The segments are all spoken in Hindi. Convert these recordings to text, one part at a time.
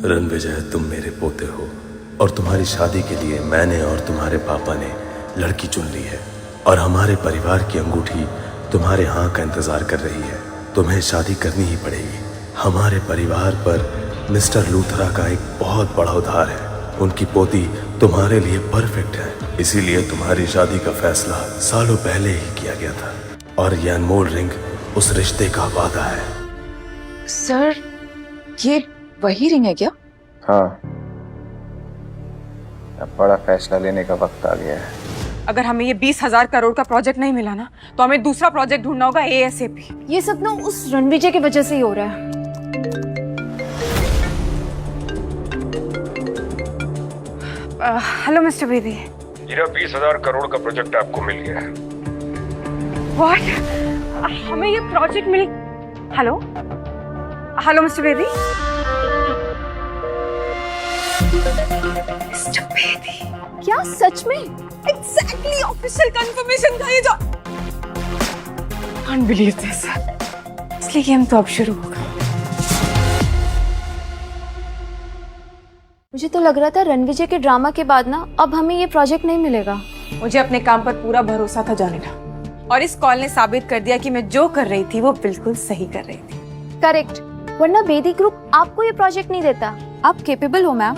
रणविजय, तुम मेरे पोते हो और तुम्हारी शादी के लिए मैंने और तुम्हारे पापा ने लड़की चुन ली है और हमारे परिवार की अंगूठी तुम्हारे हाँ का इंतजार कर रही है। तुम्हें शादी करनी ही पड़ेगी। हमारे परिवार पर मिस्टर लूथरा का एक बहुत बड़ा उधार है। उनकी पोती तुम्हारे लिए परफेक्ट है, इसीलिए तुम्हारी शादी का फैसला सालों पहले ही किया गया था और यह अनमोल रिंग उस रिश्ते का वादा है। सर, ये वही रिंग है क्या? हाँ, अब बड़ा फैसला लेने का वक्त आ गया है। अगर हमें ये 20,000 करोड़ का प्रोजेक्ट नहीं मिला ना, तो हमें दूसरा प्रोजेक्ट ढूंढना होगा ASAP। ये सब ना उस रणविजय की वजह से ही हो रहा है। Hello mister Bedi. हीरा, 20,000 करोड़ का प्रोजेक्ट आपको मिल गया है। व्हाट? हमें ये प्रोजेक्ट मिल... hello hello mister Bedi. Mister Bedi, क्या सच में? एग्जैक्टली ऑफिशियल कंफर्मेशन था ये जो... Can't believe this। इसलिए गेम तो अब शुरू होगा। मुझे तो लग रहा था रणविजय के ड्रामा के बाद ना अब हमें ये प्रोजेक्ट नहीं मिलेगा। मुझे अपने काम पर पूरा भरोसा था जानेला, और इस कॉल ने साबित कर दिया कि मैं जो कर रही थी वो बिल्कुल सही कर रही थी। करेक्ट, वरना बेदी ग्रुप आपको ये प्रोजेक्ट नहीं देता। आप केपेबल हो मैम,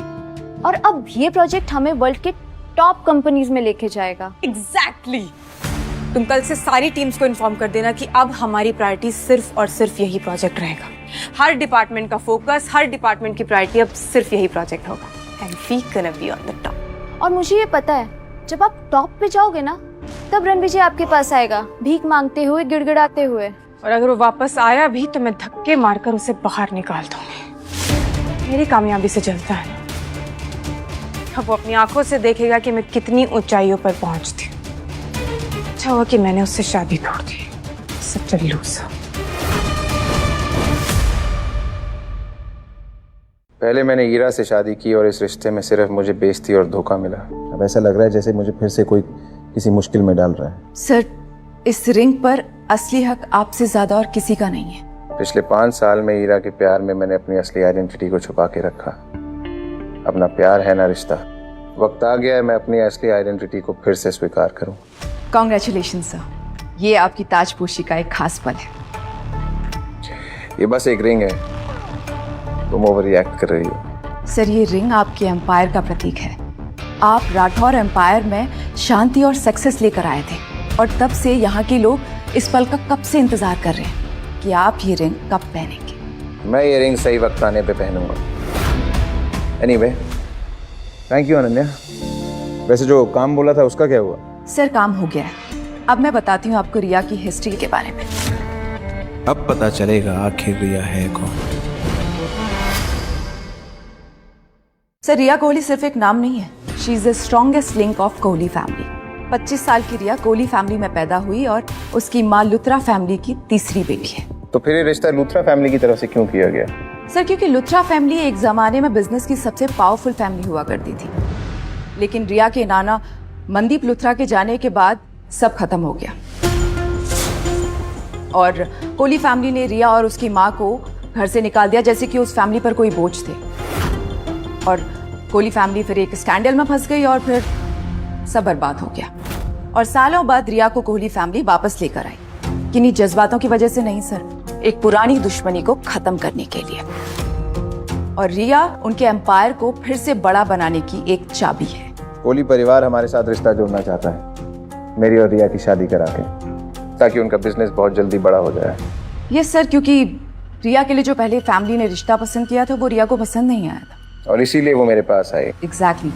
और अब ये प्रोजेक्ट हमें वर्ल्ड के टॉप कंपनीज में लेके जाएगा। एग्जैक्टली। तुम कल से सारी टीम्स को इन्फॉर्म कर देना कि अब हमारी प्रायोरिटी सिर्फ और सिर्फ यही प्रोजेक्ट रहेगा। हर डिपार्टमेंट का फोकस, हर डिपार्टमेंट की प्रायोरिटी अब सिर्फ यही प्रोजेक्ट होगा। And we gonna be on the top. और मुझे ये पता है, जब आप टॉप पे जाओगे ना, तब रणविजय आपके पास आएगा, भीख मांगते हुए, गिड़गिड़ाते हुए। और अगर वो वापस आया भी तो मैं धक्के मारकर उसे बाहर निकाल दूंगी। मेरी कामयाबी से जलता है ना, अब वो अपनी आंखों से देखेगा कि मैं कितनी ऊंचाइयों पर पहुंचती हूँ। अच्छा हुआ कि मैंने उससे शादी तोड़ दी। सच अ लूजर। पहले मैंने हीरा से शादी की और इस रिश्ते में सिर्फ मुझे बेइज्जती और धोखा मिला। अब ऐसा लग रहा है जैसे मुझे फिर से कोई किसी मुश्किल में डाल रहा है। सर, इस रिंग पर असली हक आपसे ज्यादा और किसी का नहीं है। पिछले 5 साल में हीरा के प्यार में मैंने अपनी असली आइडेंटिटी को छुपा के रखा। अब ना प्यार है ना रिश्ता। वक्त आ गया है मैं अपनी असली आइडेंटिटी को फिर से स्वीकार करूं। कॉन्ग्रेचुलेशन सर, ये आपकी ताजपोशी का एक खास पल है। ये बस एक रिंग है, तुम ओवर रिएक्ट कर रही हो। सर, ये रिंग आपके एम्पायर का प्रतीक है। आप राठौर एम्पायर में शांति और सक्सेस लेकर आए थे, और तब से यहाँ के लोग इस पल का कब से इंतजार कर रहे हैं कि आप ये रिंग कब पहनेंगे। मैं ये रिंग सही वक्त आने पे पहनूंगा। Anyway, thank you Ananya. वैसे जो काम बोला था उसका क्या हुआ? सर, काम हो गया है। अब मैं बताती हूँ आपको रिया की हिस्ट्री के बारे में। अब पता चलेगा आखिर रिया है कौन। सर, रिया कोहली सिर्फ एक नाम नहीं है। She is the strongest link of Kohli family. 25 साल की रिया कोहली फैमिली में पैदा हुई और उसकी माँ लुथरा फैमिली की तीसरी बेटी है। तो फिर ये रिश्ता लूथरा फैमिली की तरफ से क्यों किया गया? सर, क्योंकि लुथरा फैमिली एक जमाने में बिजनेस की सबसे पावरफुल फैमिली हुआ करती थी, लेकिन रिया के नाना मनदीप लुथरा के जाने के बाद सब खत्म हो गया और कोहली फैमिली ने रिया और उसकी माँ को घर से निकाल दिया, जैसे कि उस फैमिली पर कोई बोझ थे। और कोहली फैमिली फिर एक स्कैंडल में फंस गई और फिर सब बर्बाद हो गया। और सालों बाद रिया को कोहली फैमिली वापस लेकर आई, किन्हीं जज्बातों की वजह से नहीं सर, एक पुरानी दुश्मनी को खत्म करने के लिए। और रिया उनके एम्पायर को फिर से बड़ा बनाने की एक चाबी है। कोहली परिवार हमारे साथ रिश्ता जोड़ना चाहता है, मेरी और रिया की शादी करा के, ताकि उनका बिजनेस बहुत जल्दी बड़ा हो जाए। यस सर, क्योंकि रिया के लिए जो पहले फैमिली ने रिश्ता पसंद किया था वो रिया को पसंद नहीं आया था, और इसीलिए वो मेरे पास आई। एग्जैक्टली।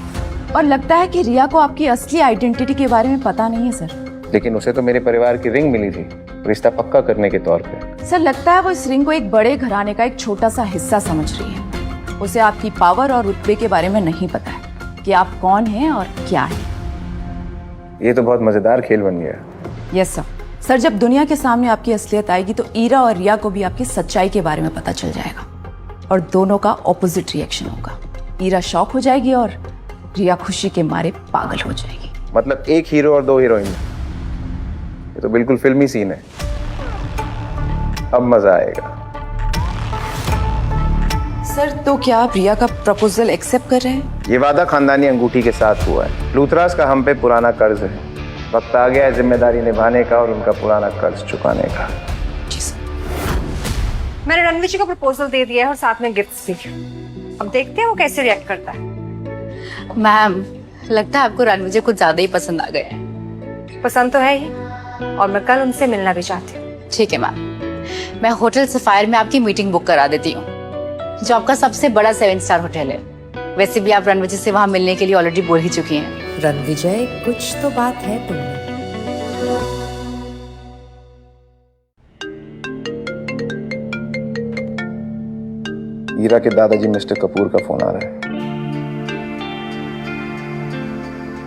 और लगता है कि रिया को आपकी असली आइडेंटिटी के बारे में पता नहीं है सर। लेकिन उसे तो मेरे परिवार की रिंग मिली थी, रिश्ता पक्का करने के तौर पे। सर, लगता है वो इस रिंग को एक बड़े घराने का एक छोटा सा हिस्सा समझ रही है। उसे आपकी पावर और रुतबे के बारे में नहीं पता है कि आप कौन हैं और क्या है। ये तो बहुत मजेदार खेल बन गया। Yes sir. सर, जब दुनिया के सामने आपकी असलियत आएगी तो ईरा और रिया को भी आपकी सच्चाई के बारे में पता चल जाएगा, और दोनों का ऑपोजिट रिएक्शन होगा। ईरा शॉक हो जाएगी और रिया खुशी के मारे पागल हो जाएगी। मतलब एक हीरो और 2 हीरोइन। ये तो बिल्कुल फिल्मी सीन है। अब मजा आएगा। सर तो क्या आप रिया का प्रपोजल एक्सेप्ट कर रहे हैं? ये वादा खानदानी अंगूठी के साथ हुआ है। लूथरास का हम पे पुराना कर्ज है। वक्त आ गया है जिम्मेदारी निभाने का और उनका पुराना कर्ज चुकाने का। जी सर। मैंने रणवीर जी को प्रपोजल दे दिया है और साथ में गिफ्ट्स भी। अब देखते हैं वो कैसे रिएक्ट करता है। मैम, लगता है आपको रणवीर जी कुछ ज्यादा ही पसंद आ गए हैं। पसंद तो है ही, और मैं कल उनसे मिलना भी चाहती हूँ। ठीक है मैम, मैं होटल सफायर में आपकी मीटिंग बुक करा देती हूँ, जो आपका सबसे बड़ा 7 स्टार होटल है। वैसे भी आप रणवीर जी से वहाँ मिलने के लिए ऑलरेडी बोल ही चुकी हैं। रणविजय, कुछ तो बात है तुमने। ईरा के दादाजी मिस्टर कपूर का फोन आ रहा है।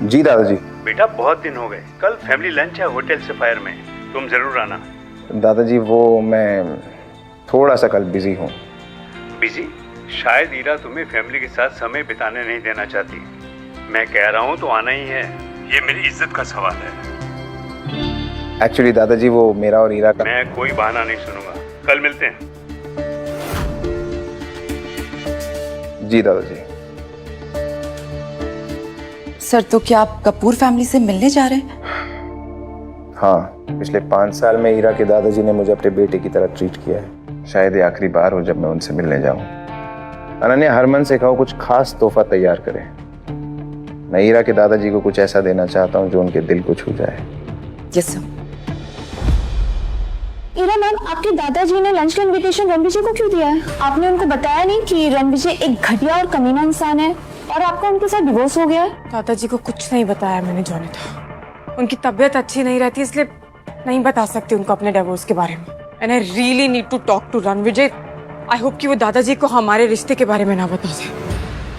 जी दादाजी। बेटा बहुत दिन हो गए, कल फैमिली लंच है होटल सफायर में, तुम जरूर आना। दादाजी वो मैं थोड़ा सा कल बिजी हूँ। बिजी? शायद ईरा तुम्हें फैमिली के साथ समय बिताने नहीं देना चाहती। मैं कह रहा हूँ तो आना ही है, ये मेरी इज्जत का सवाल है। एक्चुअली दादाजी वो मेरा और ईरा का। मैं कोई बहाना नहीं सुनूंगा, कल मिलते हैं। जी दादाजी। सर तो क्या आप कपूर फैमिली से मिलने जा रहे हैं? हाँ, पिछले 5 साल में ईरा के दादाजी ने मुझे अपने बेटे की तरह ट्रीट किया है। शायद ये आखिरी बार हो जब मैं उनसे मिलने जाऊं। अनन्या, हरमन से कहो कुछ खास तोहफा तैयार करें। मैं ईरा के दादाजी को कुछ ऐसा देना चाहता हूँ जो उनके दिल को छू जाए। Yes sir. ईरा मैम, आपके दादाजी ने लंच का इनविटेशन रणवीर जी को क्यों दिया है? आपने उनको बताया नहीं कि रणवीर जी एक घटिया और कमीना इंसान है और आपका उनके साथ डिवोर्स हो गया है? दादाजी को कुछ नहीं बताया मैंने जोनिता। उनकी तबीयत अच्छी नहीं रहती, इसलिए नहीं बता सकती उनको अपने डिवोर्स के बारे में। And I really need to talk to Ranvijay. I hope कि वो दादाजी को हमारे रिश्ते के बारे में ना बता दे।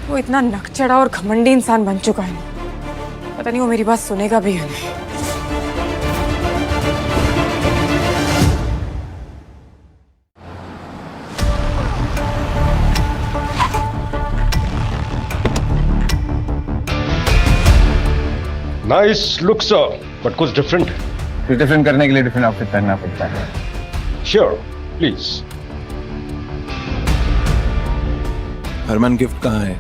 वो इतना नकचड़ा और घमंडी इंसान बन चुका है, पता नहीं वो मेरी बात सुनेगा भी या नहीं। नाइस लुक सर, बट कुछ डिफरेंट है। कुछ डिफरेंट करने के लिए डिफरेंट आउटफिट पहनना पड़ता है। Sure, please. हरमन, गिफ्ट कहाँ है?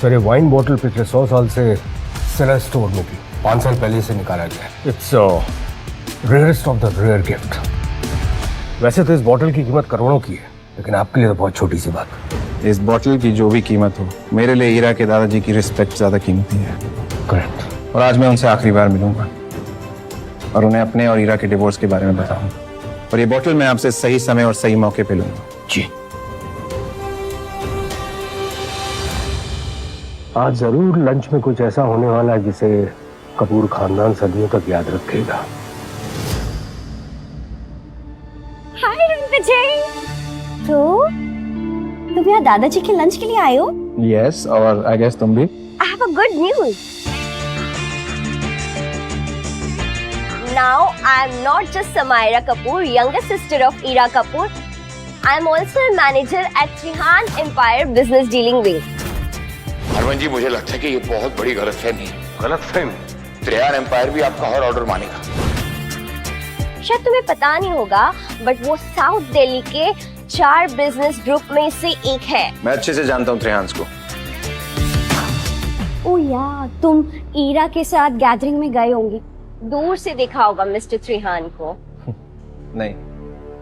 सर ये वाइन बोतल पिछले 100 साल से सेलर स्टोर में थी, 5 साल पहले से निकाला गया। It's rarest of the rare gift. वैसे तो इस बोतल की कीमत करोड़ों की है, लेकिन आपके लिए तो बहुत छोटी सी बात है। इस बोतल की जो भी कीमत हो, मेरे लिए ईरा के दादाजी की रिस्पेक्ट ज्यादा कीमती है। करेक्ट। और आज मैं उनसे आखिरी बार मिलूंगा और उन्हें अपने और ईरा के डिवोर्स के बारे में बताऊंगा। और ये बोतल मैं आपसे सही समय और सही मौके पे लूंगा। जी। आज जरूर लंच में कुछ ऐसा होने वाला है जिसे कपूर खानदान सदियों तक याद रखेगा। हाय रणविजय। तो तुम यहाँ दादाजी के लंच के लिए आए हो? यस, और आई गेस तुम भी। I have a good news. Now I am not just Samaira Kapoor, younger sister of Ira Kapoor. I am also a manager at Trihan Empire Business Dealing Wing. Harman जी, मुझे लगता है कि ये बहुत बड़ी गलतफहमी है। गलतफहमी? त्रिहान एम्पायर भी आपका हर ऑर्डर मानेगा। शायद तुम्हें पता नहीं होगा, बट वो साउथ दिल्ली के 4 बिजनेस ग्रुप में से एक है। मैं अच्छे से जानता हूँ त्रिहांस को। ओ या, तुम ईरा के साथ गैदरिंग में गए होंगे, दूर से देखा होगा मिस्टर त्रिहान को। नहीं,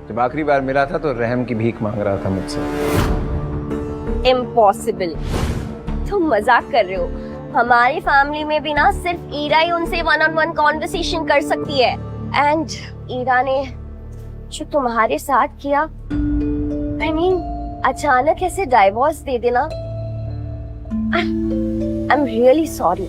जब आखिरी बार मिला था तो रहम की भीख मांग रहा था मुझसे। इम्पॉसिबल, तुम मजाक कर रहे हो। हमारी फैमिली में भी ना सिर्फ ईरा ही उनसे 1-on-1 कॉन्वर्सेशन कर सकती है। एंड ईरा ने जो तुम्हारे साथ किया, I mean, अचानक ऐसे डाइवोर्स दे देना, I'm really sorry.